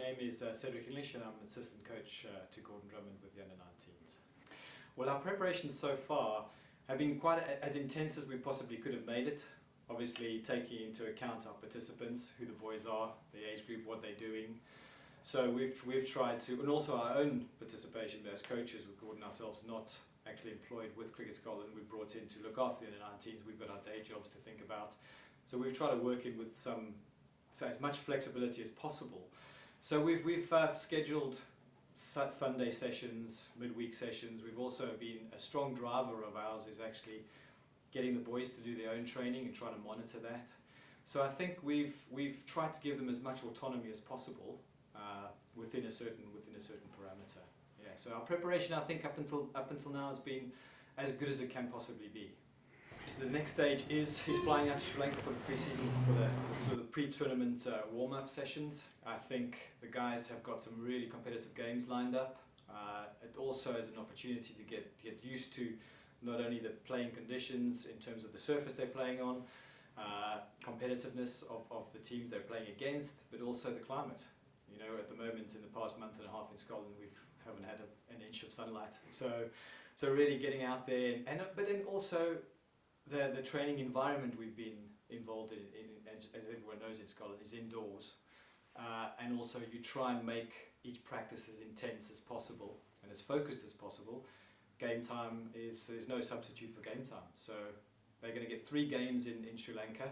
name is Cedric English and I'm assistant coach to Gordon Drummond with the under-19s. Well, our preparations so far have been quite as intense as we possibly could have made it. Obviously taking into account our participants, who the boys are, the age group, what they're doing. So we've tried to, and also our own participation as coaches, with Gordon ourselves not actually employed with Cricket Scotland, we're brought in to look after the under-19s, we've got our day jobs to think about. So we've tried to work in with as much flexibility as possible. So we've scheduled Sunday sessions, midweek sessions. We've also been, a strong driver of ours is actually getting the boys to do their own training and trying to monitor that. So I think we've tried to give them as much autonomy as possible within a certain parameter. Yeah. So our preparation, I think, up until now has been as good as it can possibly be. The next stage is he's flying out to Sri Lanka for the pre-season, for the pre-tournament warm-up sessions. I think the guys have got some really competitive games lined up. It also is an opportunity to get used to not only the playing conditions in terms of the surface they're playing on, competitiveness of the teams they're playing against, but also the climate. You know, at the moment, in the past month and a half in Scotland, we haven't had an inch of sunlight. So really getting out there, but then also the training environment we've been involved in, as everyone knows in Scotland, is indoors. And also you try and make each practice as intense as possible and as focused as possible. Game time there's no substitute for game time. So they're going to get 3 games in Sri Lanka.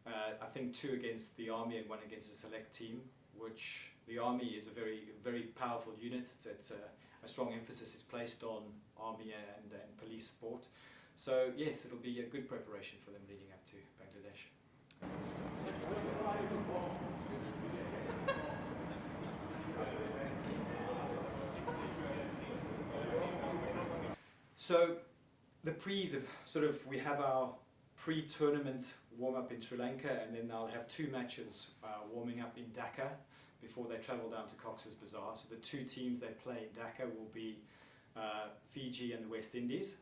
I think 2 against the Army and 1 against a select team, which the Army is a very powerful unit. It's a strong emphasis is placed on Army and police sport. So yes, it'll be a good preparation for them leading up to Bangladesh. So we have our pre-tournament warm-up in Sri Lanka, and then they'll have 2 matches warming up in Dhaka before they travel down to Cox's Bazar. So the 2 teams they play in Dhaka will be Fiji and the West Indies.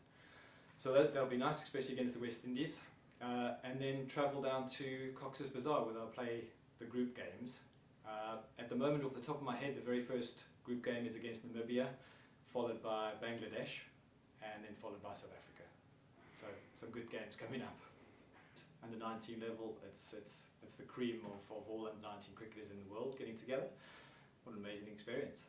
So that'll be nice, especially against the West Indies. And then travel down to Cox's Bazar, where they'll play the group games. At the moment, off the top of my head, the very first group game is against Namibia, followed by Bangladesh, and then followed by South Africa. So some good games coming up. Under 19 level, it's the cream of all under 19 cricketers in the world getting together. What an amazing experience.